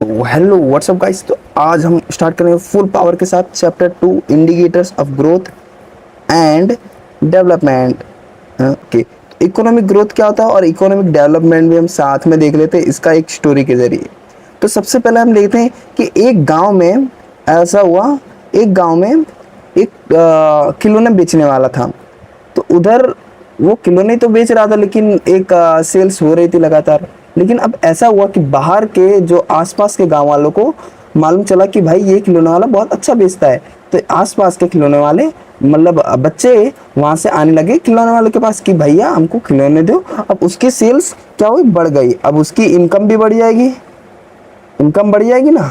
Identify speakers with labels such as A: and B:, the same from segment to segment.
A: Hello what's up guys. तो आज हम स्टार्ट करेंगे फुल पावर के साथ chapter 2 indicators of growth and development. Okay, economic growth क्या होता है और इकोनॉमिक डेवलपमेंट भी हम साथ में देख लेते हैं इसका एक स्टोरी के जरिए। तो सबसे पहले हम देखते हैं कि एक गांव में ऐसा हुआ, एक गांव में एक खिलौने बेचने वाला था। तो उधर वो खिलौने तो बेच रहा था लेकिन एक सेल्स हो रही थी लगातार। लेकिन अब ऐसा हुआ कि बाहर के जो आसपास के गांव वालों को मालूम चला कि भाई ये खिलौने वाला बहुत अच्छा बेचता है। तो आसपास के खिलौने वाले मतलब बच्चे वहां से आने लगे खिलौने वाले के पास कि भैया हमको खिलौने दो। अब उसकी सेल्स क्या हुई, बढ़ गई। अब उसकी इनकम भी बढ़ जाएगी, इनकम बढ़ जाएगी ना।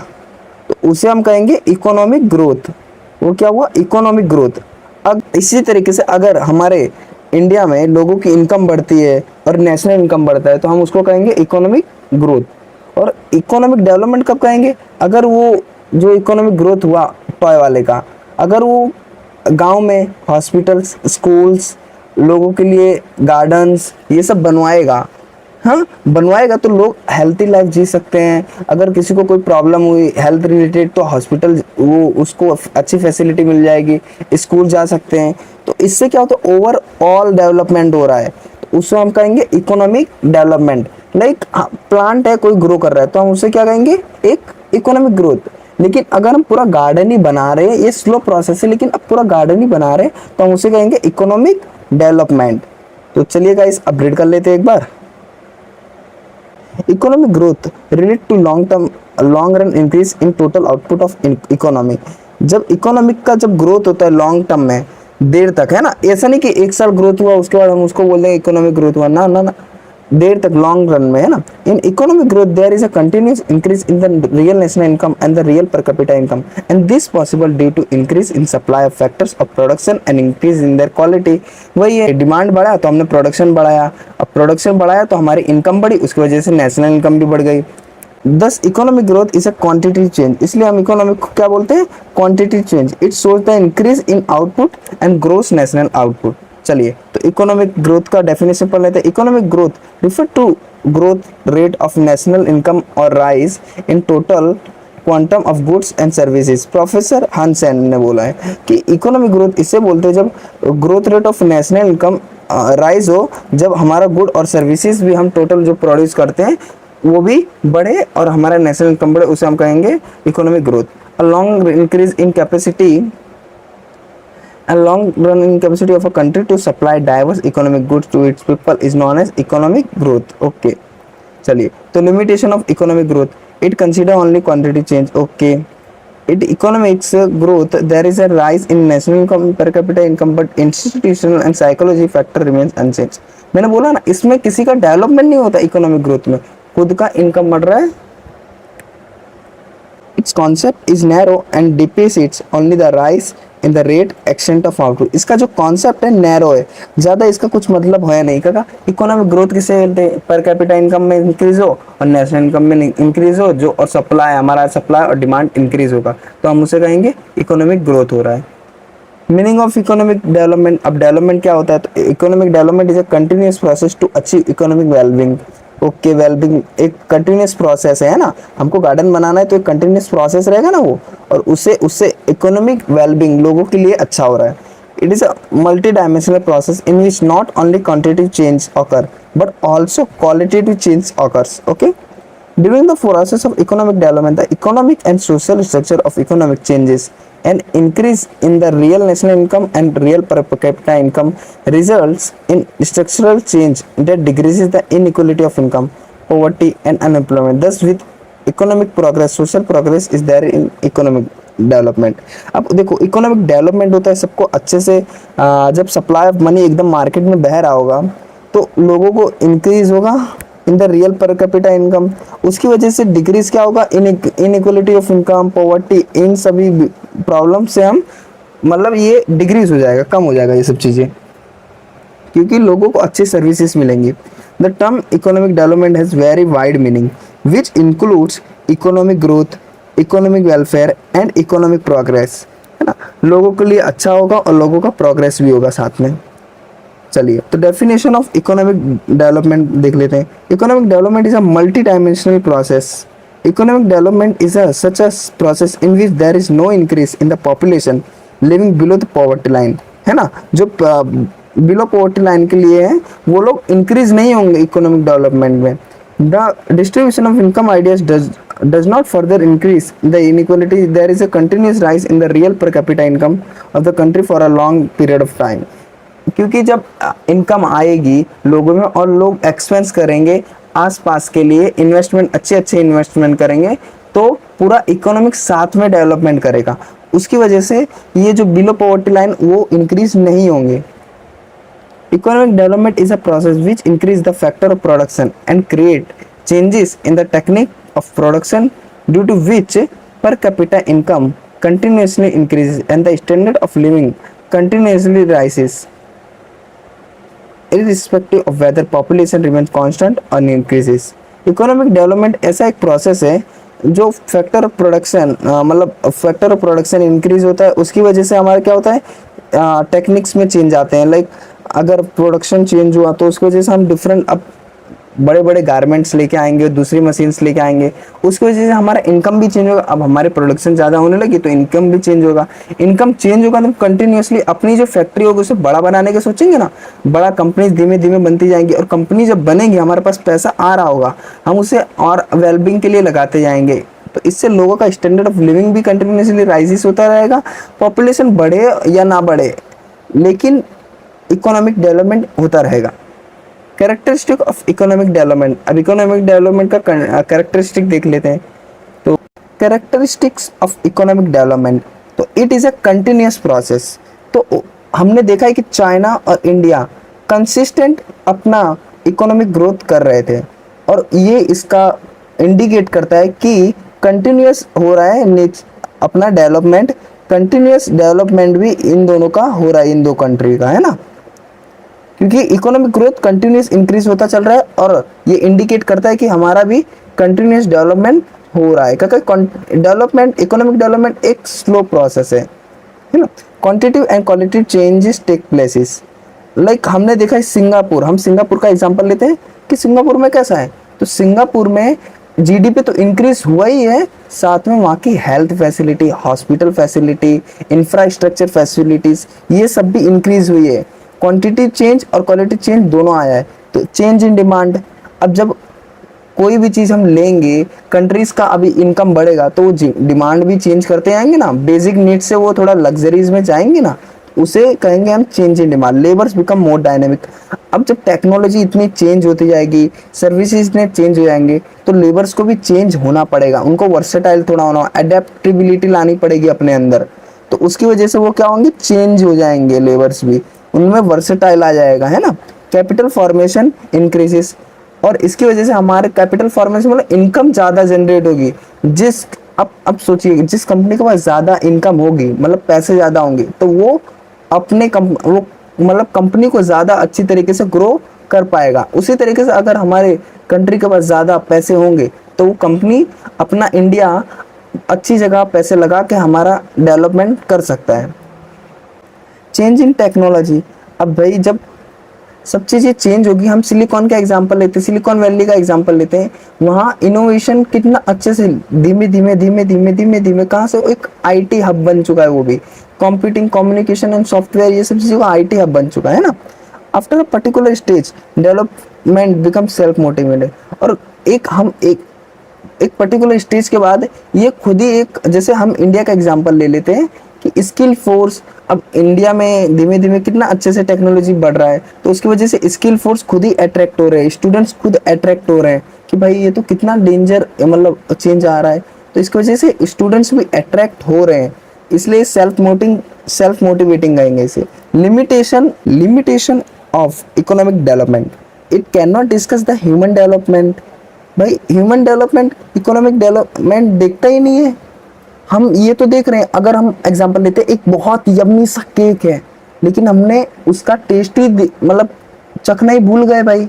A: तो उसे हम कहेंगे इकोनॉमिक ग्रोथ। वो क्या हुआ, इकोनॉमिक ग्रोथ। अब इसी तरीके से अगर हमारे इंडिया में लोगों की इनकम बढ़ती है और नेशनल इनकम बढ़ता है तो हम उसको कहेंगे इकोनॉमिक ग्रोथ। और इकोनॉमिक डेवलपमेंट कब कहेंगे, अगर वो जो इकोनॉमिक ग्रोथ हुआ टॉय वाले का, अगर वो गांव में हॉस्पिटल्स, स्कूल्स, लोगों के लिए गार्डन्स ये सब बनवाएगा, हाँ बनवाएगा, तो लोग हेल्थी लाइफ जी सकते हैं। अगर किसी को कोई प्रॉब्लम हुई हेल्थ रिलेटेड तो हॉस्पिटल वो उसको अच्छी फैसिलिटी मिल जाएगी, स्कूल जा सकते हैं। तो इससे क्या होता है, ओवरऑल डेवलपमेंट हो रहा है। तो उसको हम कहेंगे इकोनॉमिक डेवलपमेंट। लाइक प्लांट है, कोई ग्रो कर रहा है तो हम उसे क्या कहेंगे, एक इकोनॉमिक ग्रोथ। लेकिन अगर हम पूरा गार्डन ही बना रहे हैं, ये स्लो प्रोसेस है लेकिन अब पूरा गार्डन ही बना रहे हैं तो हम उसे कहेंगे इकोनॉमिक डेवलपमेंट। तो चलिए गाइस अपडेट कर लेते हैं एक बार। Economic growth relate to long run increase in total output of economy। जब इकोनॉमिक का जब ग्रोथ होता है लॉन्ग टर्म में, देर तक, है ना। ऐसा नहीं कि एक साल ग्रोथ हुआ उसके बाद हम उसको बोल देंगे इकोनॉमिक ग्रोथ हुआ, ना ना ना, देर तक लॉन्ग रन में, है ना। In economic growth there is a continuous increase in the real national income and the real per capita income and this possible due to increase in supply of factors of production and increase in their quality. वही है, demand बढ़ा तो हमने production बढ़ाया, अब production बढ़ाया तो हमारी इनकम बढ़ी, उसकी वजह से नेशनल इनकम भी बढ़ गई। Thus economic growth is a quantity change, इसलिए हम इकोनॉमिक को क्या बोलते हैं, quantity change. It shows the increase in output and gross national output. चलिए तो इकोनॉमिक ग्रोथ का डेफिनेशन पढ़ लेते हैं। Economic growth refer to growth rate of national income और rise in total quantum of goods and services. Professor Hansen ने बोला है कि इकोनॉमिक ग्रोथ इसे बोलते हैं जब growth rate of national income rise हो, जब हमारा गुड और सर्विसेज भी हम टोटल जो प्रोड्यूस करते हैं वो भी बढ़े और हमारा नेशनल इनकम बढ़े, उसे हम कहेंगे economic growth. A long increase in capacity a long run in capacity of a country to supply diverse economic goods to its people is known as economic growth। okay, चलिए तो limitation of economic growth, it consider only quantity change. Okay, it economics growth there is a rise in national income per capita income but institutional and psychology factor remains unchanged। मैंने बोला ना इसमें किसी का development नहीं होता economic growth में, खुद का इनकम बढ़ रहा है। its concept is narrow and depreciates only the rise in the rate extent of output। इसका जो कॉन्सेप्ट है नैरो है, ज़्यादा इसका कुछ मतलब है नहीं। क्या इकोनॉमिक ग्रोथ किसे बोलते हैं, पर कैपिटा इनकम में इंक्रीज हो और नेशनल इनकम में इंक्रीज हो, जो और सप्लाई, हमारा सप्लाई और डिमांड इंक्रीज होगा तो हम उसे कहेंगे इकोनॉमिक ग्रोथ हो रहा है। मीनिंग ऑफ इकोनॉमिक डेवलपमेंट, अब डेवलपमेंट क्या होता है, तो economic development is a continuous process to achieve economic wellbeing. Okay, wellbeing एक कंटिन्यूअस प्रोसेस है ना, हमको गार्डन बनाना है तो एक कंटिन्यूअस प्रोसेस रहेगा ना वो, और उससे उससे इकोनॉमिक वेलबींग लोगों के लिए अच्छा हो रहा है। It is a multi dimensional process in which not only quantitative change occur but also qualitative change occurs। okay, during the process of economic development the economic and social structure of economic changes, an increase in the real national income and real per capita income results in structural change that decreases the inequality of income, poverty and unemployment। Thus with economic progress social progress is there in economic development. अब देखो economic development होता है सबको अच्छे से, जब supply of money एकदम market में बह रहा होगा तो लोगों को इंक्रीज होगा इन the real per capita income, उसकी वजह से डिक्रीज क्या होगा, इनइक्वालिटी ऑफ इनकम, पॉवर्टी, इन सभी प्रॉब्लम से हम मतलब ये डिक्रीज हो जाएगा, कम हो जाएगा ये सब चीज़ें, क्योंकि लोगों को अच्छी सर्विसेज मिलेंगी। The term economic development has very wide meaning which includes economic growth, economic welfare and economic progress, है ना। लोगों के लिए अच्छा होगा और लोगों का प्रोग्रेस भी होगा साथ में। चलिए तो डेफिनेशन ऑफ इकोनॉमिक डेवलपमेंट देख लेते हैं। Economic development is a multi dimensional process economic development is a such a process in which there is no increase in the population living below the poverty line, है ना। जो below poverty line के लिए है वो लोग increase नहीं होंगे इकोनॉमिक डेवलपमेंट में। The distribution of income ideas does not further increase the inequality. There is a continuous rise in the real per capita income of the country for a long period of time. क्योंकि जब income आएगी लोगों में और लोग expense करेंगे आसपास के लिए, इन्वेस्टमेंट अच्छे अच्छे इन्वेस्टमेंट करेंगे, तो पूरा इकोनॉमिक साथ में डेवलपमेंट करेगा। उसकी वजह से ये जो बिलो पॉवर्टी लाइन वो इंक्रीज नहीं होंगे। Economic development is a process which increase the factor of production and create changes in the technique of production due to which per capita income continuously increases and the standard of living continuously rises irrespective of whether population remains constant or increases. Economic development ऐसा एक process है जो factor of production मतलब factor of production increase होता है, उसकी वजह से हमारा क्या होता है टेक्निक्स में चेंज आते हैं। लाइक अगर प्रोडक्शन चेंज हुआ तो उसकी वजह से हम डिफरेंट अब बड़े बड़े गारमेंट्स लेके आएंगे, दूसरी मशीन्स लेके आएंगे, उसकी वजह से हमारा इनकम भी चेंज होगा। अब हमारे प्रोडक्शन ज़्यादा होने लगी तो इनकम भी चेंज होगा। इनकम चेंज होगा तो कंटिन्यूसली अपनी जो फैक्ट्री होगी उसे बड़ा बनाने के सोचेंगे ना, बड़ा कंपनीज धीमे धीमे बनती जाएंगी और कंपनी जब बनेगी हमारे पास पैसा आ रहा होगा, हम उसे और वेलबींग के लिए लगाते जाएंगे। तो इससे लोगों का स्टैंडर्ड ऑफ लिविंग भी कंटिन्यूसली राइजिस होता रहेगा। पॉपुलेशन बढ़े या ना बढ़े लेकिन इकोनॉमिक डेवलपमेंट होता रहेगा। कैरेक्टरिस्टिक ऑफ इकोनॉमिक डेवलपमेंट, अब इकोनॉमिक डेवलपमेंट का कैरेक्टरिस्टिक देख लेते हैं। तो कैरेक्टरिस्टिक्स ऑफ इकोनॉमिक डेवलपमेंट, तो it is a continuous process. तो हमने देखा है कि चाइना और इंडिया कंसिस्टेंट अपना इकोनॉमिक ग्रोथ कर रहे थे और ये इसका इंडिकेट करता है कि कंटिन्यूस हो रहा है अपना डेवलपमेंट। कंटिन्यूस डेवलपमेंट भी इन दोनों का हो रहा है, इन दो कंट्री का, है ना। क्योंकि इकोनॉमिक ग्रोथ कंटिन्यूस इंक्रीज होता चल रहा है और ये इंडिकेट करता है कि हमारा भी कंटिन्यूस डेवलपमेंट हो रहा है। क्योंकि डेवलपमेंट, इकोनॉमिक डेवलपमेंट एक स्लो प्रोसेस है ना। Quantitative and qualitative changes take places. Like हमने देखा है सिंगापुर, हम सिंगापुर का एग्जांपल लेते हैं कि सिंगापुर में कैसा है। तो सिंगापुर में जीडीपी तो इंक्रीज हुआ ही है, साथ में वहाँ की health facility, hospital facility, infrastructure facilities ये सब भी इंक्रीज हुई है। क्वांटिटी चेंज और क्वालिटी चेंज दोनों आया है। तो चेंज इन डिमांड, अब जब कोई भी चीज़ हम लेंगे, कंट्रीज का अभी इनकम बढ़ेगा तो वो डिमांड भी चेंज करते आएंगे ना। बेसिक नीड से वो थोड़ा लग्जरीज में जाएंगे ना, उसे कहेंगे हम change in demand. Labours become more dynamic. अब जब टेक्नोलॉजी इतनी चेंज होती जाएगी, सर्विसेज इतने चेंज हो जाएंगे तो लेबर्स को भी चेंज होना पड़ेगा, उनको वर्सेटाइल थोड़ा होना, एडेप्टेबिलिटी लानी पड़ेगी अपने अंदर। तो उसकी वजह से वो क्या होंगे, चेंज हो जाएंगे लेबर्स भी, उनमें वर्सेटाइल आ जाएगा, है ना। कैपिटल फॉर्मेशन इंक्रीजेस, और इसकी वजह से हमारे कैपिटल फॉर्मेशन मतलब इनकम ज़्यादा जनरेट होगी। जिस अब सोचिए जिस कंपनी के पास ज़्यादा इनकम होगी मतलब पैसे ज़्यादा होंगे तो वो अपने वो मतलब कंपनी को ज़्यादा अच्छी तरीके से ग्रो कर पाएगा। उसी तरीके से अगर हमारे कंट्री के पास ज़्यादा पैसे होंगे तो वो कंपनी अपना इंडिया अच्छी जगह पैसे लगा के हमारा डेवलपमेंट कर सकता है। चेंज इन टेक्नोलॉजी, अब भाई जब सब चीज़ें चेंज होगी, हम सिलिकॉन का एग्जांपल लेते हैं, सिलिकॉन वैली का एग्जांपल लेते हैं। वहाँ इनोवेशन कितना अच्छे से धीमे धीमे धीमे धीमे धीमे धीमे कहाँ से एक आईटी हब बन चुका है, वो भी कंप्यूटिंग, कम्युनिकेशन एंड सॉफ्टवेयर, ये सब चीज़ों का आईटी हब बन चुका है ना। After a particular stage development become self motivated, और एक पर्टिकुलर स्टेज के बाद ये खुद ही एक, जैसे हम इंडिया का एग्जांपल ले लेते हैं कि स्किल फोर्स, अब इंडिया में धीमे धीमे कितना अच्छे से टेक्नोलॉजी बढ़ रहा है तो उसकी वजह से स्किल फोर्स खुद ही अट्रैक्ट हो रहे हैं, स्टूडेंट्स खुद अट्रैक्ट हो रहे हैं कि भाई ये तो कितना डेंजर मतलब चेंज आ रहा है, तो इसकी वजह से स्टूडेंट्स भी अट्रैक्ट हो रहे हैं। इसलिए सेल्फ मोटिवेटिंग आएंगे इसे। Limitation of economic development, it can not discuss the human development. भाई ह्यूमन डेवलपमेंट इकोनॉमिक डेवलपमेंट देखता ही नहीं है। हम ये तो देख रहे हैं, अगर हम एग्जांपल लेते हैं, एक बहुत यम्मी सा केक है लेकिन हमने उसका टेस्ट ही मतलब चखना ही भूल गए भाई।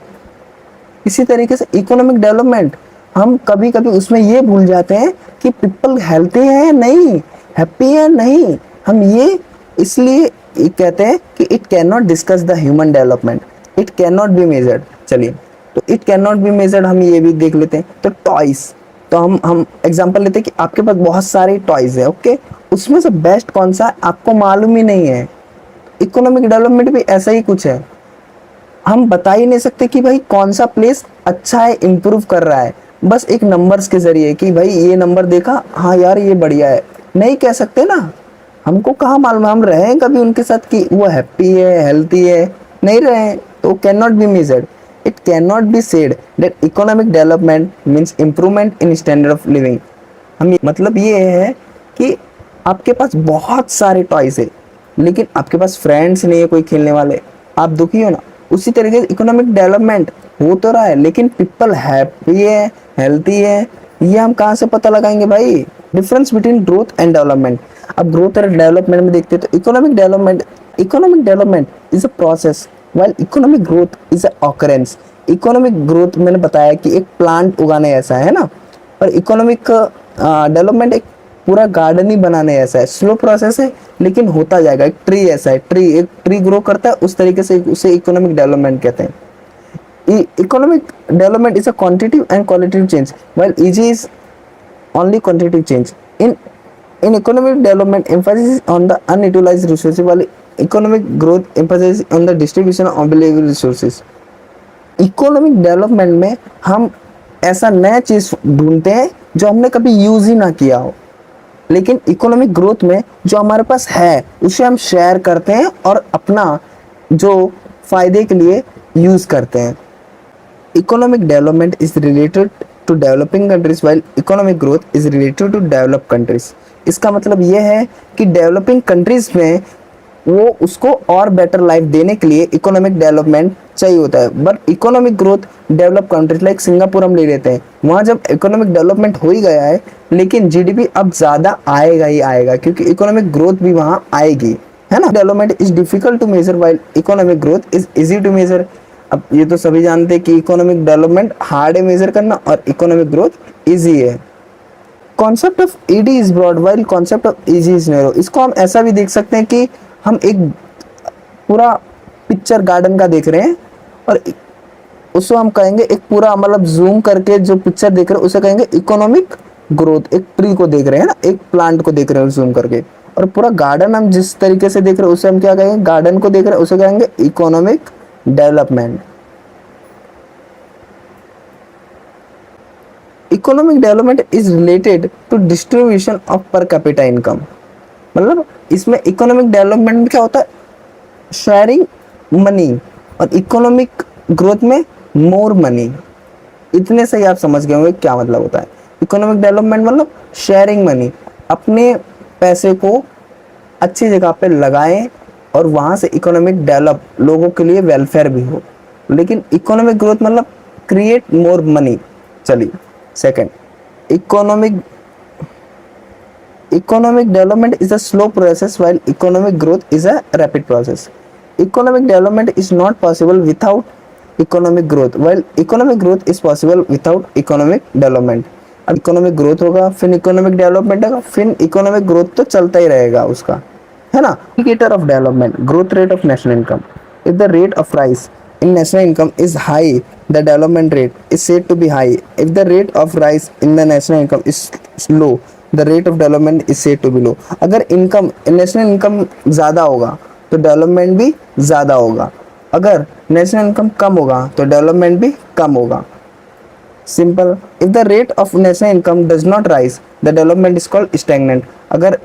A: इसी तरीके से इकोनॉमिक डेवलपमेंट, हम कभी कभी उसमें ये भूल जाते हैं कि पीपल हेल्थी है नहीं, हैप्पी है नहीं, हम ये इसलिए कहते हैं कि it can not discuss the human development, it can not be measured. चलिए, तो it can not be measured हम ये भी देख लेते हैं। तो टॉयज, तो हम एग्जांपल लेते हैं कि आपके पास बहुत सारे टॉयज है, ओके, उसमें से बेस्ट कौन सा है आपको मालूम ही नहीं है। इकोनॉमिक डेवलपमेंट भी ऐसा ही कुछ है, हम बता ही नहीं सकते कि भाई कौन सा प्लेस अच्छा है, इम्प्रूव कर रहा है, बस एक नंबर्स के जरिए कि भाई ये नंबर देखा, हाँ यार ये बढ़िया है, नहीं कह सकते ना। हमको कहाँ मालूम, हम रहे कभी उनके साथ कि वो हैप्पी है, हेल्थी है, नहीं रहे, तो can not be measured. It can not B said that economic development means improvement in standard of living. हम मतलब ये है कि आपके पास बहुत सारे टॉयज है लेकिन आपके पास फ्रेंड्स नहीं है कोई खेलने वाले, आप दुखी हो ना। उसी तरीके से इकोनॉमिक डेवलपमेंट हो तो रहा है लेकिन पीपल हैप्पी है, हेल्थी है, ये हम कहाँ से पता लगाएंगे भाई। Difference between growth and development. अब ग्रोथ और डेवलपमेंट में देखते हैं तो economic development is a process while economic growth is a occurrence. Economic growth मैंने बताया कि एक प्लांट उगाने ऐसा है ना, और इकोनॉमिक डेवलपमेंट एक पूरा गार्डन ही बनाने ऐसा है, स्लो प्रोसेस है लेकिन होता जाएगा। एक ट्री ऐसा है, एक ट्री ग्रो करता है उस तरीके से, उसे इकोनॉमिक डेवलपमेंट कहते हैं। Economic development is a quantitative and qualitative change while easy is only quantitative change. In economic development emphasis on the unutilized resources while economic growth emphasis on the distribution of available resources. Economic development में हम ऐसा नया चीज ढूंढते हैं जो हमने कभी यूज ही ना किया हो, लेकिन इकोनॉमिक ग्रोथ में जो हमारे पास है उसे हम शेयर करते हैं और अपना जो फायदे के लिए यूज करते हैं। Economic development is related to developing countries while economic growth is related to developed countries. इसका मतलब ये है कि डेवलपिंग कंट्रीज में वो उसको और बेटर लाइफ देने के लिए इकोनॉमिक डेवलपमेंट चाहिए होता है, but economic growth develop countries like Singapore हम ले लेते हैं, वहाँ जब इकोनॉमिक डेवलपमेंट हो ही गया है लेकिन जीडीपी अब ज़्यादा आएगा ही आएगा क्योंकि इकोनॉमिक ग्रोथ भी वहाँ आएगी, है ना। Development is difficult to measure while economic growth is easy to measure. अब ये तो सभी जानते हैं कि इकोनॉमिक डेवलपमेंट हार्ड है मेजर करना और इकोनॉमिक ग्रोथ इजी है। Concept of ED is broad while concept of EG is narrow. इसको हम ऐसा भी देख सकते हैं कि हम एक पूरा पिक्चर गार्डन का देख रहे हैं और उसको हम कहेंगे एक पूरा मतलब जूम करके जो पिक्चर देख रहे हैं उसे कहेंगे इकोनॉमिक ग्रोथ। एक ट्री को देख रहे हैं ना, एक प्लांट को देख रहे हैं जूम करके, और पूरा गार्डन हम जिस तरीके से देख रहे हैं उसे हम क्या कहेंगे, गार्डन को देख रहे हैं उसे कहेंगे economic development. Economic development is related to distribution of per capita income. मतलब इसमें इकोनॉमिक डेवलपमेंट में क्या होता है, शेयरिंग मनी, और इकोनॉमिक ग्रोथ में मोर मनी। इतने से ही आप समझ गए होंगे क्या मतलब होता है। इकोनॉमिक डेवलपमेंट मतलब शेयरिंग मनी, अपने पैसे को अच्छी जगह पे लगाएं और वहाँ से इकोनॉमिक डेवलप, लोगों के लिए वेलफेयर भी हो। लेकिन इकोनॉमिक ग्रोथ मतलब क्रिएट मोर मनी। चलिए second, economic development is a slow process while economic growth is a rapid process. Economic development is not possible without economic growth while economic growth is possible without economic development. अब economic growth होगा फिर economic development होगा फिर economic growth तो चलता ही रहेगा उसका, है ना। Indicator of development, growth rate of national income. If the rate of rise in national income is high, the development rate is said to be high. If the rate of rise in the national income is low, the rate of development is said to be low. अगर income, national income ज़्यादा होगा तो development भी ज़्यादा होगा, अगर national income कम होगा तो डेवलपमेंट भी कम होगा। Simple, if the rate of national income does not rise the development is called stagnant. अगर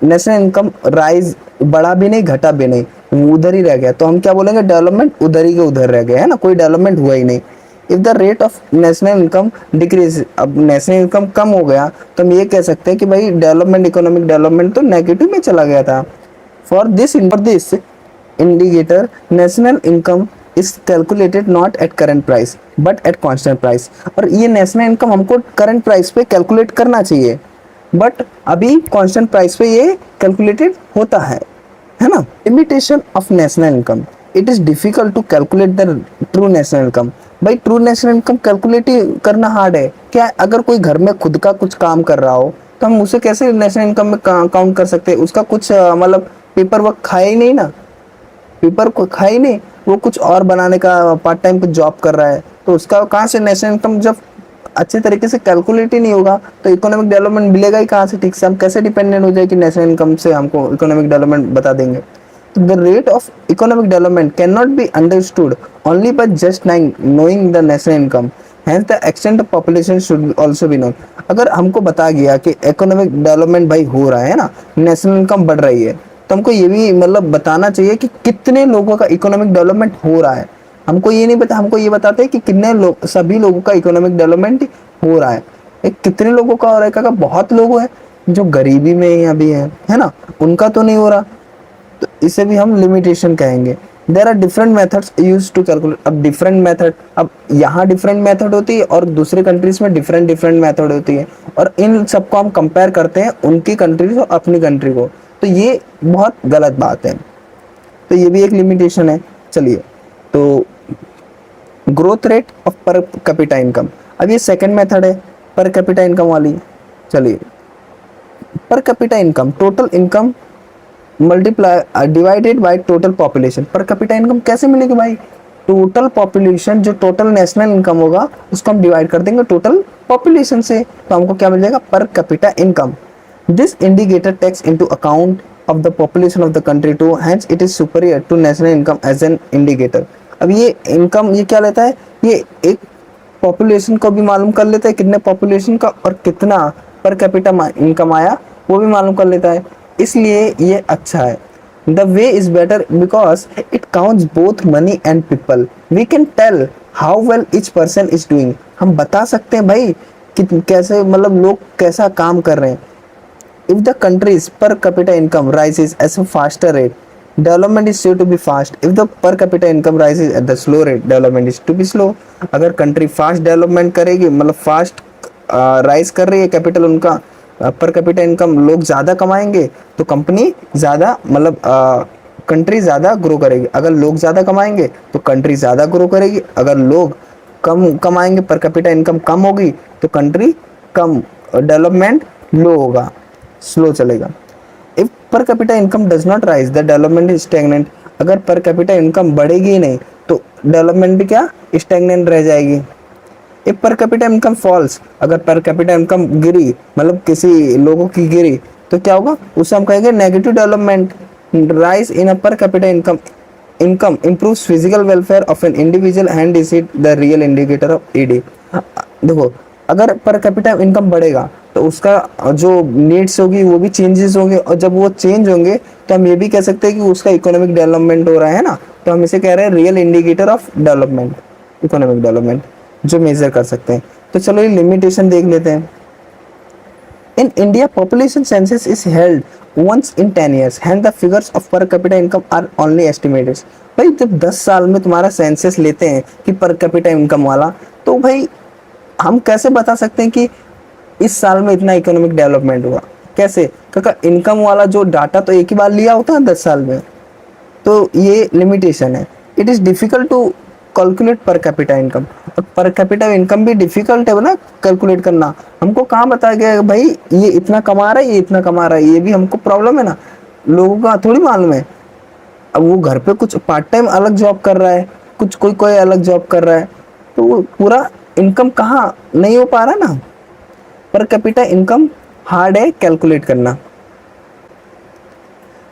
A: नेशनल इनकम राइज, बढ़ा भी नहीं घटा भी नहीं, वो उधर ही रह गया तो हम क्या बोलेंगे, डेवलपमेंट उधर ही के उधर रह गया, है ना, कोई डेवलपमेंट हुआ ही नहीं। If the rate of national income decrease, अब नेशनल इनकम कम हो गया तो हम ये कह सकते हैं कि भाई डेवलपमेंट, इकोनॉमिक डेवलपमेंट तो नेगेटिव में चला गया था। For this indicator national income is calculated not at current price but at constant price. और ये नेशनल इनकम हमको करंट प्राइस पे कैलकुलेट करना चाहिए, बट अभी कांस्टेंट प्राइस पे ये कैलकुलेटेड होता है ना। Limitation of national income, it is difficult to calculate the true national income. भाई ट्रू नेशनल इनकम कैलकुलेट करना हार्ड है क्या। अगर कोई घर में खुद का कुछ काम कर रहा हो तो हम उसे कैसे नेशनल इनकम में काउंट कर सकते हैं। उसका कुछ मतलब पेपर वर्क खाया ही नहीं ना, पेपर को खाया ही नहीं, वो कुछ और बनाने का पार्ट टाइम कुछ जॉब कर रहा है तो उसका कहाँ से नेशनल इनकम। जब अच्छे तरीके से कैलकुलेट ही नहीं होगा तो इकोनॉमिक डेवलपमेंट मिलेगा ही कहाँ से ठीक से? हम कैसे डिपेंडेंट हो जाए कि नेशनल इनकम से हमको इकोनॉमिक डेवलपमेंट बता देंगे? The rate of economic development cannot be understood only by just knowing the national income. Hence, the extent of population should also be known. अगर हमको बता गया कि इकोनॉमिक डेवलपमेंट भाई हो रहा है ना, नेशनल इनकम बढ़ रही है, तो हमको ये भी मतलब बताना चाहिए कि कितने लोगों का इकोनॉमिक डेवलपमेंट हो रहा है। हमको ये नहीं बता, हमको ये बताते हैं कि कितने लोग, सभी लोगों का इकोनॉमिक डेवलपमेंट हो रहा है। कितने लोगों का हो रहा है? क्या बहुत लोग हैं जो गरीबी में अभी है ना, उनका तो नहीं हो रहा, तो इसे भी हम लिमिटेशन कहेंगे। There are different methods use to calculate. अब डिफरेंट मेथड, अब यहाँ डिफरेंट मेथड होती है और दूसरे कंट्रीज में डिफरेंट डिफरेंट मेथड होती है, और इन सबको हम कंपेयर करते हैं उनकी कंट्रीज और अपनी कंट्री को, तो ये बहुत गलत बात है। तो ये भी एक लिमिटेशन है। चलिए, तो growth rate of per capita income, अब ये सेकंड मेथड है पर कैपिटा इनकम वाली। चलिए, पर capita income, total income multiply divided by total population. पर कैपिटा इनकम कैसे मिलेगी भाई? टोटल पॉपुलेशन, जो टोटल नेशनल इनकम होगा उसको हम डिवाइड कर देंगे टोटल पॉपुलेशन से, तो हमको क्या मिल जाएगा? Per capita income. This indicator takes into account of the population of the country too, hence it is superior to national income as an indicator. अब ये इनकम ये क्या लेता है? ये एक पॉपुलेशन को भी मालूम कर लेता है, कितने पॉपुलेशन का और कितना पर कैपिटा इनकम आया वो भी मालूम कर लेता है, इसलिए ये अच्छा है। The way is better because it counts both money and people. We can tell how well each person is doing. हम बता सकते हैं भाई कि कैसे मतलब लोग कैसा काम कर रहे हैं। If the country's per capita income rises at a faster rate, development is sure to be fast. If the per capita income rises at the slow rate, development is to be slow. अगर country fast development करेगी, मतलब fast rise कर रही है capital, उनका पर capita income लोग ज़्यादा कमाएंगे तो कंपनी ज़्यादा मतलब कंट्री ज़्यादा ग्रो करेगी। अगर लोग ज़्यादा कमाएंगे तो कंट्री ज़्यादा ग्रो करेगी। अगर लोग कम कमाएंगे, पर कैपिटा इनकम कम होगी तो कंट्री कम, डेवलपमेंट लो होगा, स्लो चलेगा। इफ पर capita income does not rise the development is stagnant. अगर पर कैपिटा इनकम बढ़ेगी ही नहीं तो डेवलपमेंट भी क्या स्टैग्नेंट रह जाएगी। इफ पर कैपिटा इनकम फॉल्स, अगर पर कैपिटा इनकम गिरी मतलब किसी लोगों की गिरी तो क्या होगा? उसे हम कहेंगे नेगेटिव डेवलपमेंट। राइज इन अ पर capita income improves physical welfare of an individual and is it the real indicator of ED। देखो, अगर पर कैपिटा इनकम बढ़ेगा तो उसका जो नीड्स होगी वो भी चेंजेस होंगे, और जब वो चेंज होंगे तो हम ये भी कह सकते हैं कि उसका इकोनॉमिक डेवलपमेंट हो रहा है ना, तो हम इसे कह रहे हैं real indicator of development, economic development जो मेजर कर सकते हैं। तो चलो ये लिमिटेशन देख लेते हैं। In India, population census is held once in 10 years. Hence, the figures of per capita income are only estimates. भाई जब 10 साल में तुम्हारा सेंसस लेते हैं कि पर कैपिटा इनकम वाला, तो भाई हम कैसे बता सकते हैं कि इस साल में इतना इकोनॉमिक डेवलपमेंट हुआ? कैसे? क्योंकि इनकम वाला जो डाटा तो एक ही बार लिया होता है 10 साल में, तो ये लिमिटेशन है। It is difficult to calculate per capita income, और पर कैपिटा इनकम भी डिफिकल्ट है ना कैलकुलेट करना। हमको कहाँ बताया गया भाई ये इतना कमा रहा है, ये इतना कमा रहा है, ये भी हमको प्रॉब्लम है ना, लोगों का थोड़ी मालूम है। अब वो घर पे कुछ पार्ट टाइम अलग जॉब कर रहा है, कुछ कोई कोई अलग जॉब कर रहा है, तो वो पूरा इनकम कहाँ नहीं हो पा रहा ना। पर कैपिटा इनकम हार्ड है कैलकुलेट करना।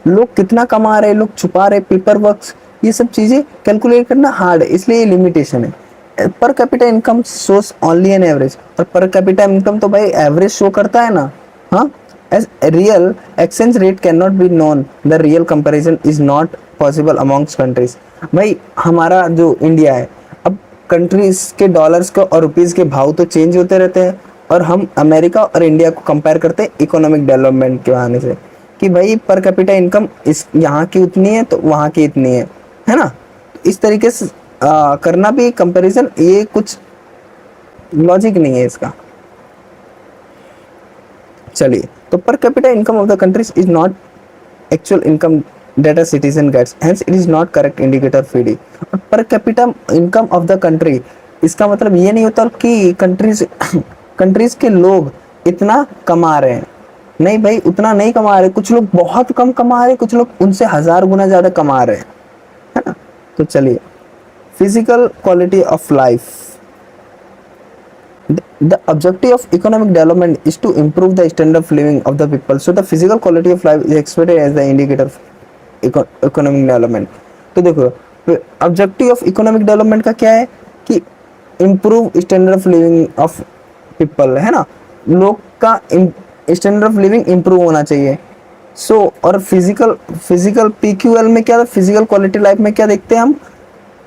A: लोग कितना कमा रहे, लोग छुपा रहे, पेपर वर्क्स, ये सब चीज़ें कैलकुलेट करना हार्ड है, इसलिए ये लिमिटेशन है। पर capita income shows only an average, और पर कैपिटा इनकम तो भाई एवरेज शो करता है ना। हाँ, as real exchange rate can not be known, the real comparison is not possible amongst countries. भाई हमारा जो इंडिया है, अब कंट्रीज के डॉलर्स के और रुपीज़ के भाव तो चेंज होते रहते हैं, और हम अमेरिका और इंडिया को कंपेयर करते हैं इकोनॉमिक डेवलपमेंट के बहाने से कि भाई पर कैपिटा इनकम इस यहाँ की उतनी है तो वहाँ की इतनी है ना। इस तरीके से करना भी कंपैरिजन, ये कुछ लॉजिक नहीं है इसका। चलिए, तो per capita income of the countries is not actual income data citizen gets, hence it is not correct indicator of ED. Per capita income of the country, इसका मतलब ये नहीं होता कि कंट्रीज के लोग इतना कमा रहे हैं, नहीं भाई उतना नहीं कमा रहे, कुछ लोग बहुत कम कमा रहे, कुछ लोग उनसे 1000 गुना ज़्यादा कमा रहे हैं, है ना। तो चलिए, physical quality of life, The objective of economic development is to improve the standard of living of the people. So the physical quality of life is expected as the indicator of economic development. तो देखो objective of economic development का क्या है कि improve standard of living of people, है ना, लोग का स्टैंडर्ड ऑफ लिविंग इम्प्रूव होना चाहिए. सो और फिजिकल फिजिकल पीक्यूएल में क्या, फिजिकल क्वालिटी लाइफ में क्या देखते हैं हम,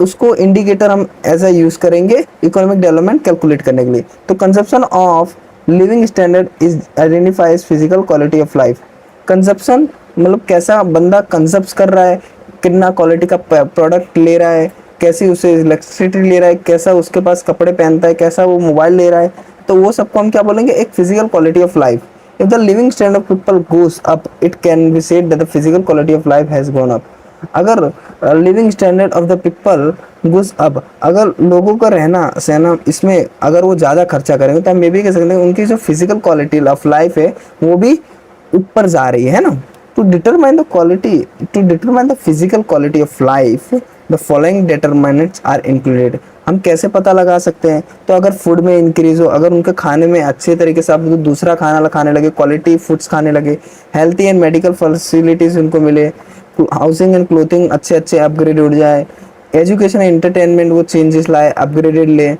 A: उसको इंडिकेटर हम एज अ यूज करेंगे इकोनॉमिक डेवलपमेंट कैलकुलेट करने के लिए. तो consumption of living standard is identifies physical quality of life. Consumption मतलब कैसा बंदा कंजप्ट कर रहा है, कितना क्वालिटी का प्रोडक्ट ले रहा है, कैसी उसे इलेक्ट्रिसिटी ले रहा है, कैसा उसके पास कपड़े पहनता है, कैसा वो मोबाइल ले रहा है, तो वो सबको हम क्या बोलेंगे, एक physical quality of life. If the living standard of people goes up it can be said that the physical quality of life has gone up. अगर living standard of the people goes up, अगर लोगों का रहना सहना इसमें अगर वो ज़्यादा खर्चा करेंगे तो हम ये भी कह सकते हैं उनकी जो फिजिकल क्वालिटी ऑफ लाइफ है वो भी ऊपर जा रही है ना. To determine the quality, to determine the physical quality of life the following determinants are included. हम कैसे पता लगा सकते हैं, तो अगर फूड में इंक्रीज हो, अगर उनके खाने में अच्छे तरीके से आप दूसरा खाना खाने लगे, क्वालिटी फूड्स खाने लगे, हेल्थी एंड मेडिकल फैसिलिटीज उनको मिले, हाउसिंग एंड क्लोथिंग अच्छे अच्छे अपग्रेड हो जाए, एजुकेशन एंड एंटरटेनमेंट वो चेंजेस लाए, अपग्रेडेड ले,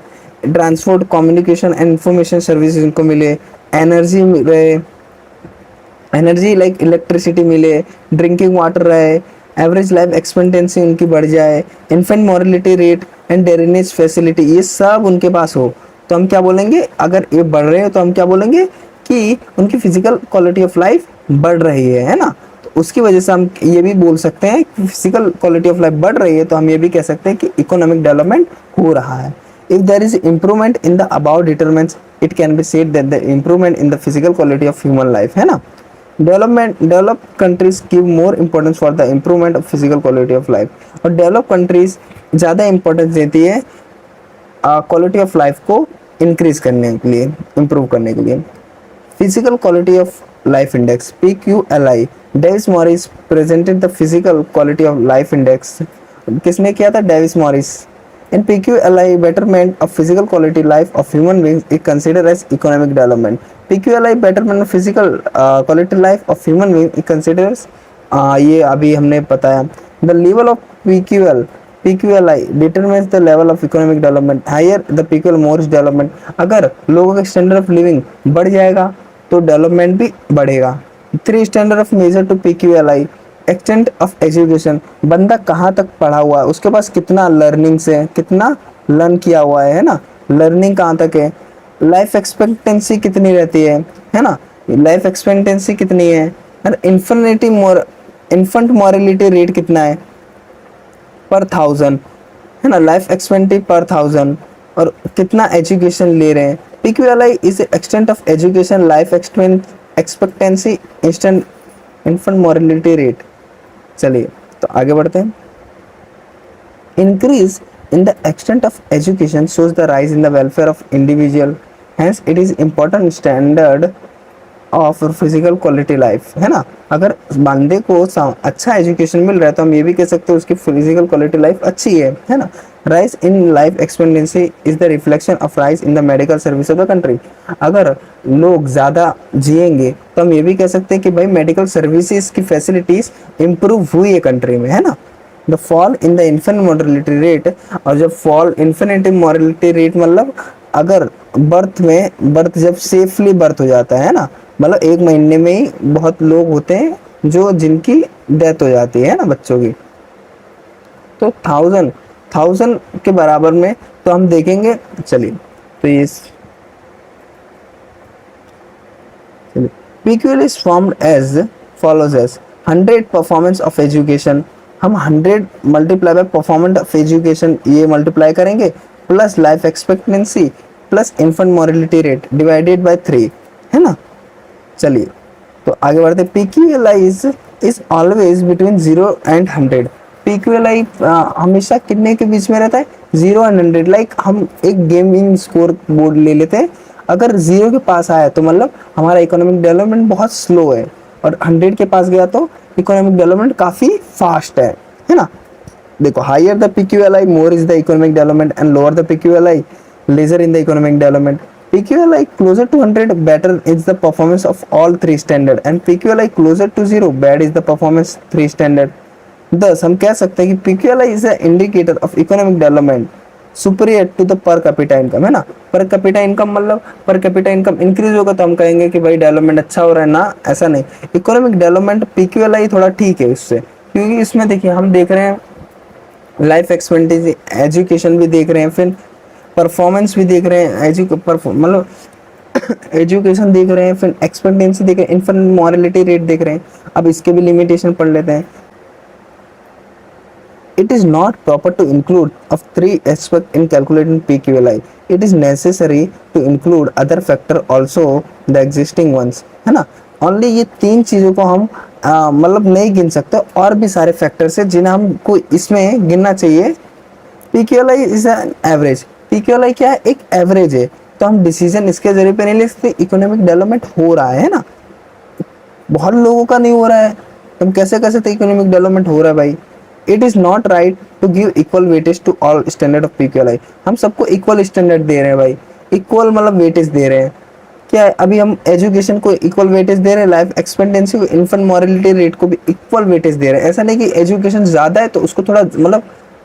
A: transport communication and information services उनको मिले, एनर्जी रहे, एनर्जी लाइक इलेक्ट्रिसिटी मिले, ड्रिंकिंग वाटर रहे, एवरेज लाइफ एक्सपेक्टेंसी उनकी बढ़ जाए, infant mortality rate and drainage facility ये सब उनके पास हो, तो हम क्या बोलेंगे, अगर ये बढ़ रहे हो तो हम क्या बोलेंगे कि उनकी फिजिकल क्वालिटी ऑफ लाइफ बढ़ रही है ना. तो उसकी वजह से हम ये भी बोल सकते हैं कि फिजिकल क्वालिटी ऑफ लाइफ बढ़ रही है, तो हम ये भी कह सकते हैं कि इकोनॉमिक डेवलपमेंट हो रहा है. If there is improvement in the about determinants it can be said that the improvement in the physical quality of human life, है ना. Developed countries give more importance for the improvement of physical quality of life. और develop countries ज़्यादा importance देती है quality of life को increase करने के लिए, इम्प्रूव करने के लिए. Physical quality of life index PQLI, Davis Morris presented the physical quality of life index. किसने किया था, Davis Morris. In PQLI, betterment of physical quality life of human beings is considered as economic development. PQLI betterment of physical quality life of human beings is considered as ये अभी हमने बताया. The level of PQLI determines the level of economic development. Higher the PQL more is development. अगर लोगों का standard of living बढ़ जाएगा तो development भी बढ़ेगा. 3 standard of measure to PQLI. Extent of education, बंदा कहाँ तक पढ़ा हुआ है, उसके पास कितना लर्निंग से कितना लर्न किया हुआ है ना, लर्निंग कहाँ तक है, लाइफ एक्सपेक्टेंसी कितनी रहती है ना, लाइफ एक्सपेक्टेंसी कितनी है, इन्फेंट मॉर्टलिटी रेट कितना है पर 1000, है ना, लाइफ एक्सपेक्टेंसी पर 1000, और कितना एजुकेशन ले रहे हैं. PQLI is extent of education, life expectancy, instant infant mortality rate. चलिए तो आगे बढ़ते हैं. Increase in the extent of education shows the rise in the welfare of individual, hence it is important standard of physical quality life, है ना. अगर बंदे को अच्छा एजुकेशन मिल रहा है तो हम ये भी कह सकते हैं उसकी फिजिकल क्वालिटी लाइफ अच्छी है ना. Rise in life expectancy is the reflection of rise in the medical service of the country. अगर लोग ज़्यादा जिएंगे तो हम ये भी कह सकते हैं कि भाई मेडिकल सर्विसेज की फैसिलिटीज इंप्रूव हुई है कंट्री में, है ना. The fall in the infant mortality rate, और जब फॉल इन्फेंट मॉर्टलिटी रेट मतलब अगर बर्थ जब सेफली बर्थ हो जाता है ना, मतलब 1 महीने में ही बहुत लोग होते हैं जो जिनकी डेथ हो जाती है ना बच्चों की, तो 1000 के बराबर में तो हम देखेंगे. चलिए तो ये PQL is formed as follows as 100 performance of education, हम 100 multiply by performance of education ये मल्टीप्लाई करेंगे plus life expectancy plus infant mortality rate divided by 3, है ना. चलिए तो आगे बढ़ते हैं. PQLI is always between 0 and 100. PQLI हमेशा कितने के बीच में रहता है, 0 and 100. लाइक हम एक गेमिंग स्कोर बोर्ड ले लेते हैं, अगर 0 के पास आया तो मतलब हमारा इकोनॉमिक डेवलपमेंट बहुत स्लो है, और 100 के पास गया तो इकोनॉमिक डेवलपमेंट काफ़ी फास्ट है ना. देखो higher the PQLI more is the economic development and lower the PQLI lesser in the economic development. PQLI closer to 100 better is the performance of all three standard and PQLI closer to 0 bad is the performance 3 standard. Thus हम कह सकते हैं कि PQLI is an indicator of economic development superior to the per capita income, है ना. पर capita income मतलब पर कैपिटा इनकम इंक्रीज होगा तो हम कहेंगे कि भाई डेवलपमेंट अच्छा हो रहा है ना, ऐसा नहीं. इकोनॉमिक डेवलपमेंट PQLI थोड़ा ठीक है उससे, क्योंकि इसमें देखिए हम देख रहे हैं लाइफ एक्सपेक्टेंसी, एजुकेशन भी देख रहे हैं, फिर परफॉर्मेंस भी देख रहे हैं, मतलब एजुकेशन देख रहे हैं, फिर एक्सपेक्टेंसी देख रहे हैं, इन्फेंट मॉर्टेलिटी रेट देख रहे हैं. अब इसके भी लिमिटेशन पढ़ लेते हैं. It is not proper to include of three aspects in calculating PQLI. It is necessary to include other factor also the existing ones, है ना. ओनली ये तीन चीज़ों को हम मतलब नहीं गिन सकते, और भी सारे फैक्टर्स है जिन्हें हमको इसमें गिनना चाहिए. PQLI is an average. PQLI क्या है, एक एवरेज है, तो हम डिसीजन इसके जरिए पे नहीं ले सकते. इकोनॉमिक डेवलपमेंट हो रहा है ना, बहुत लोगों का नहीं हो रहा है, तुम कैसे कह सकते इकोनॉमिक डेवलपमेंट हो रहा है भाई. It is not right to give equal weightage to all standard of PQLI. हम सबको इक्वल स्टैंडर्ड दे रहे हैं भाई, इक्वल मतलब वेटेज दे रहे हैं. क्या है, अभी हम एजुकेशन को इक्वल वेटेज दे रहे हैं, लाइफ एक्सपेक्टेंसी को, इन्फेंट मॉर्टेलिटी रेट को भी इक्वल वेटेज दे रहे हैं. ऐसा नहीं कि एजुकेशन ज़्यादा है तो उसको थोड़ा मतलब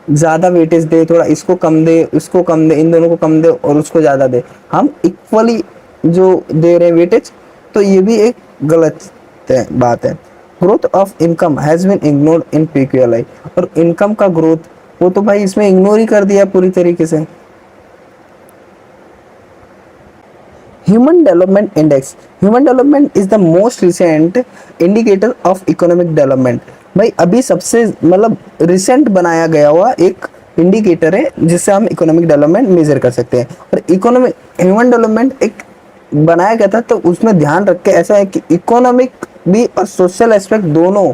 A: ज़्यादा वेटेज दे, थोड़ा इसको कम दे, इसको कम दे, इन दोनों को कम दे और उसको ज़्यादा दे. हम इक्वली जो दे रहे हैं वेटेज, तो ये भी एक गलत बात है. Growth of income has been ignored in PQLI. और इनकम का ग्रोथ वो तो भाई इसमें इग्नोर ही कर दिया पूरी तरीके से. Human development index. Human development is the most recent indicator of economic development. भाई अभी सबसे मतलब रिसेंट बनाया गया हुआ एक इंडिकेटर है जिससे हम इकोनॉमिक डेवलपमेंट मेजर कर सकते हैं. और इकोनॉमिक ह्यूमन डेवलपमेंट एक बनाया गया था, तो उसमें ध्यान रख के ऐसा है कि इकोनॉमिक भी और सोशल एस्पेक्ट दोनों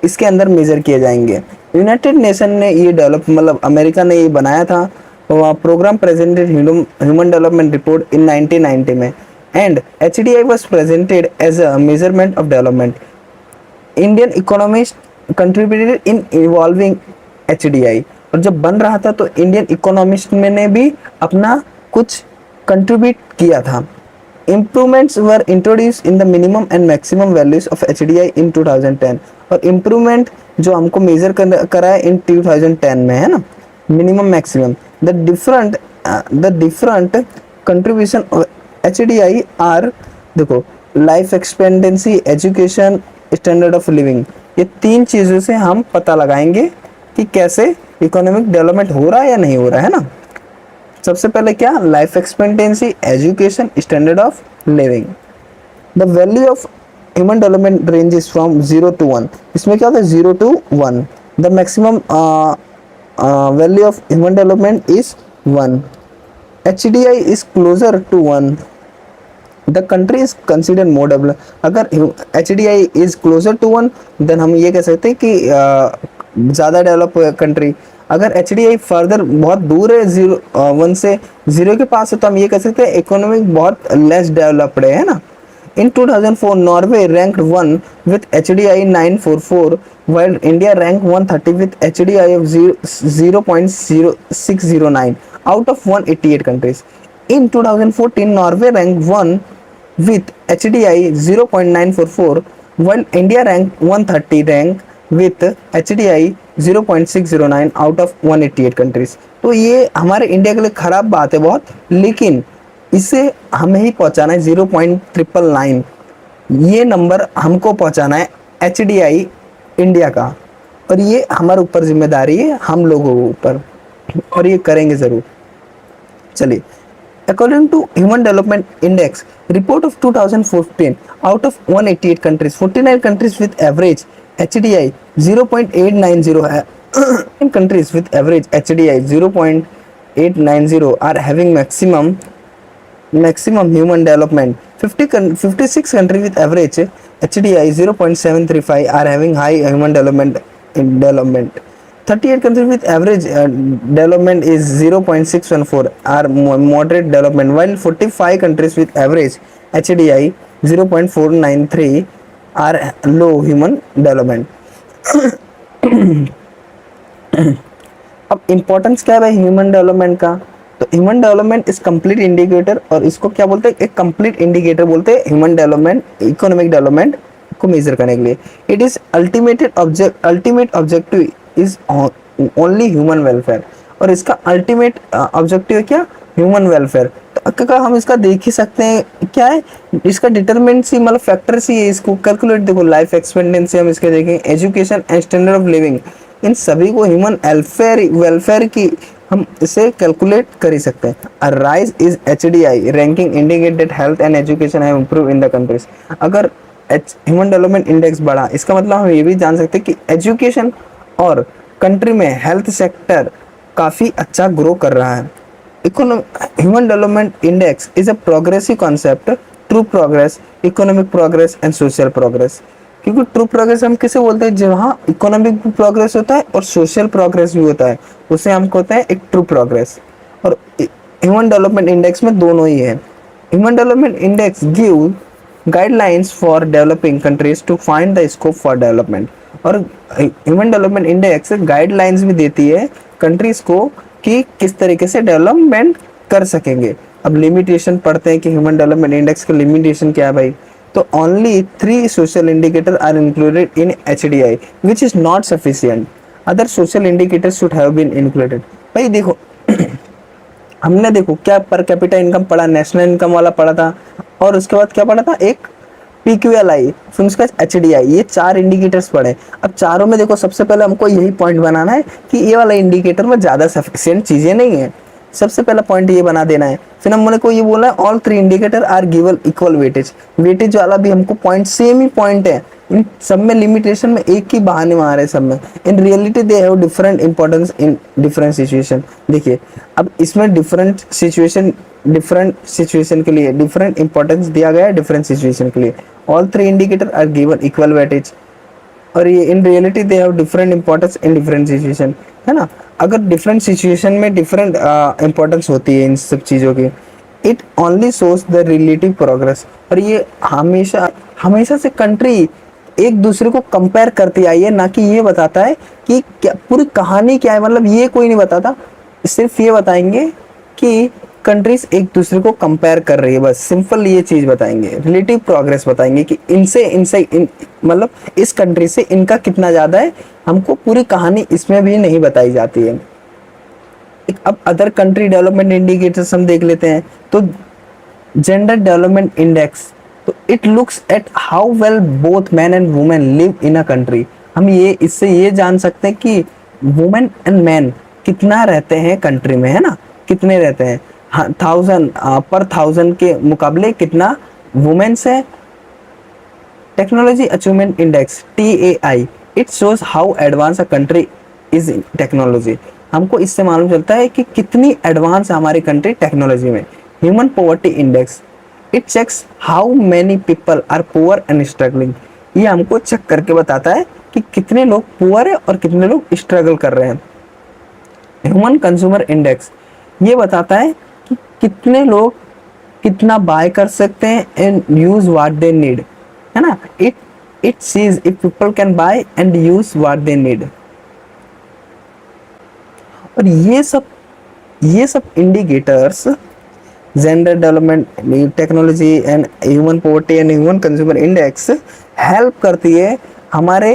A: इसके अंदर मेजर किए जाएंगे. यूनाइटेड नेशन ने ये डेवलप मतलब अमेरिका ने ये बनाया था, program presented human development report in 1990 में, and HDI was presented as a measurement of development. Indian economist contributed in evolving HDI. और जब बन रहा था तो इंडियन इकोनॉमिस्ट में ने भी अपना कुछ कंट्रीब्यूट किया था. Improvements were introduced in the minimum and maximum values of HDI in 2010. और इम्प्रूवमेंट जो हमको मेजर करा है इन 2010 में, है ना, minimum maximum. The different contribution HDI are, देखो, life expectancy, education, standard of living. ये तीन चीज़ों से हम पता लगाएंगे कि कैसे इकोनॉमिक डेवलपमेंट हो रहा है या नहीं हो रहा है ना. सबसे पहले क्या, life expectancy, education, standard of living. The value of human development ranges from 0 to 1. इसमें क्या होता है, 0 to 1. The maximum value of human development is 1. HDI is closer to 1. The country is consider more develop. अगर HDI is closer to 1 then हम ये कह सकते हैं कि ज़्यादा डेवलप कंट्री. अगर HDI फर्दर बहुत दूर है, 1 से 0 के पास है, तो हम ये कह सकते हैं इकोनॉमिक बहुत लेस डेवलप्ड है ना. इन 2004 Norway ranked 1 with HDI 944 while India ranked 130 with HDI of 0.0609 out of 188 countries. In 2014 Norway ranked 1 with HDI 0.944 while India ranked 130 rank with HDI 0.609 out of 188 countries. तो ये हमारे इंडिया के लिए ख़राब बात है बहुत, लेकिन इसे हमें ही पहुंचाना है 0.999. ये नंबर हमको पहुंचाना है HDI इंडिया का, और ये हमारे ऊपर जिम्मेदारी है, हम लोगों के ऊपर, और ये करेंगे ज़रूर. चलिए, according to Human Development Index report of 2014, out of 188 countries, 49 countries with average HDI 0.890 है. In countries with average HDI 0.890 are having maximum human development. 56 countries with average HDI 0.735 are having high human development. 38 countries with average development is 0.614 are moderate development, while 45 countries with average HDI 0.493 are low human development. अब importance क्या है भाई human development का, तो human development is complete indicator, और इसको क्या बोलते हैं, एक कंप्लीट इंडिकेटर बोलते हैं ह्यूमन डेवलपमेंट, इकोनॉमिक डेवलपमेंट को मेजर करने के लिए। It is ultimate objective is only human welfare, और इसका अल्टीमेट ऑब्जेक्टिव क्या, ह्यूमन वेलफेयर। तो का हम इसका देख ही सकते हैं क्या है, इसका डिटरमिनेंट सी मतलब फैक्टर सी है, इसको कैलकुलेट देखो, लाइफ एक्सपेक्टेंसी हम इसके देखें, education and standard of living, इन सभी को ह्यूमन वेलफेयर की हम इसे कैलकुलेट कर ही सकते हैं। A rise is HDI ranking indicate that health and education have improve in the countries. अगर ह्यूमन डेवलपमेंट इंडेक्स बढ़ा, इसका मतलब हम ये भी जान सकते हैं कि एजुकेशन और कंट्री में हेल्थ सेक्टर काफ़ी अच्छा ग्रो कर रहा है। Human development index is a progressive concept, true progress, economic progress and social progress. क्योंकि ट्रू प्रोग्रेस हम किसे बोलते हैं, जहाँ इकोनॉमिक प्रोग्रेस होता है और सोशल प्रोग्रेस भी होता है, उसे हम कहते हैं एक ट्रू प्रोग्रेस। और ह्यूमन डेवलपमेंट इंडेक्स में दोनों ही है। Human development index give guidelines for developing countries to find the scope for development, और ह्यूमन डेवलपमेंट इंडेक्स गाइडलाइंस भी देती है कंट्रीज को कि किस तरीके से डेवलपमेंट कर सकेंगे। अब लिमिटेशन पढ़ते हैं कि ह्यूमन डेवलपमेंट इंडेक्स का लिमिटेशन क्या है भाई, तो only 3 social indicator are included in HDI which is not sufficient, other social indicators should have been included. भाई देखो हमने देखो क्या पर कैपिटा इनकम पढ़ा, नेशनल इनकम वाला पढ़ा था, और उसके बाद क्या पढ़ा था, एक PQLI, फिर उसका HDI, ये 4 इंडिकेटर्स पढ़े। अब चारों में देखो सबसे पहले हमको यही पॉइंट बनाना है कि ये वाला इंडिकेटर में ज़्यादा सफिशिएंट चीज़ें नहीं है, सबसे पहला पॉइंट ये बना देना है। फिर हम को ये बोला है all 3 indicator are given equal weightage, weightage वाला भी हमको पॉइंट सेम ही पॉइंट है, इन सब में लिमिटेशन में एक ही बहाने मार रहे सब में। इन reality they have different importance in different situation. देखिए अब इसमें डिफरेंट सिचुएशन के लिए डिफरेंट इंपॉर्टेंस दिया गया है, डिफरेंट सिचुएशन के लिए। All 3 indicator are given equal weightage, और ये in reality they have different importance in different situation, है ना। अगर डिफरेंट सिचुएशन में डिफरेंट इंपॉर्टेंस होती है इन सब चीज़ों की, it only shows the relative progress, और ये हमेशा हमेशा से कंट्री एक दूसरे को कंपेयर करती आई है, ना कि ये बताता है कि क्या पूरी कहानी क्या है, मतलब ये कोई नहीं बताता, सिर्फ ये बताएंगे कि कंट्रीज एक दूसरे को कंपेयर कर रही है, बस सिंपल ये चीज बताएंगे। रिलेटिव प्रोग्रेस बताएंगे कि मतलब इस कंट्री से इनका कितना ज्यादा है, हमको पूरी कहानी इसमें भी नहीं बताई जाती है। अब अदर कंट्री डेवलपमेंट इंडिकेटर्स हम देख लेते हैं, तो जेंडर डेवलपमेंट इंडेक्स, तो it looks at how well both man and women live in a country. हम ये इससे ये जान सकते हैं कि वुमेन एंड मैन कितना रहते हैं कंट्री में, है ना, कितने रहते हैं, 1000 के मुकाबले कितना वुमेन्स है। Technology achievement index TAI, it shows how advance a country is in technology. हमको इससे मालूम चलता है कि कितनी एडवांस है हमारी कंट्री टेक्नोलॉजी में। Human poverty index, it checks how many people are poor and struggling, ये हमको चेक करके बताता है कि कितने लोग पुअर है और कितने लोग स्ट्रगल कर रहे हैं। ह्यूमन कंज्यूमर इंडेक्स, ये बताता है कि कितने लोग कितना बाय कर सकते हैं and use what they need, है ना। It sees if people can buy and use what they need. और ये सब indicators, gender development, technology and human poverty and human consumer index help करती है हमारे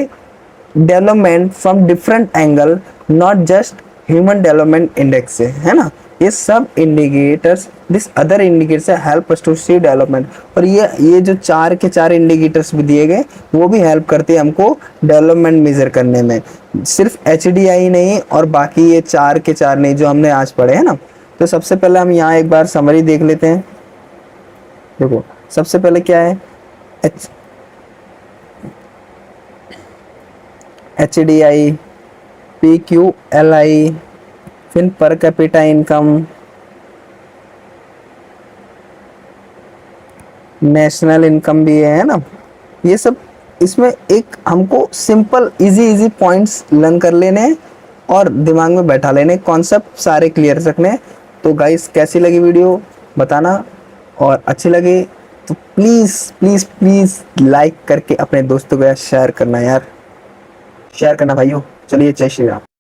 A: development from different angle, not just human development index से, है ना। ये सब indicators, this other indicators help us to see development, और ये जो 4 के 4 इंडिकेटर्स भी दिए गए वो भी हेल्प करते हैं हमको डेवलपमेंट मेजर करने में। सिर्फ HDI नहीं और बाकी ये 4 के 4 नहीं जो हमने आज पढ़े, है ना। तो सबसे पहले हम यहाँ एक बार समरी देख लेते हैं। देखो सबसे पहले क्या है, HDI, PQLI, फिर पर कैपिटा इनकम, नेशनल इनकम भी है ना। ये सब इसमें एक हमको सिंपल इजी पॉइंट्स लर्न कर लेने और दिमाग में बैठा लेने, कॉन्सेप्ट सारे क्लियर रखने। तो गाइस कैसी लगी वीडियो बताना, और अच्छी लगे तो प्लीज़ लाइक करके अपने दोस्तों के साथ शेयर करना यार, शेयर करना भाइयों। चलिए जय श्री राम।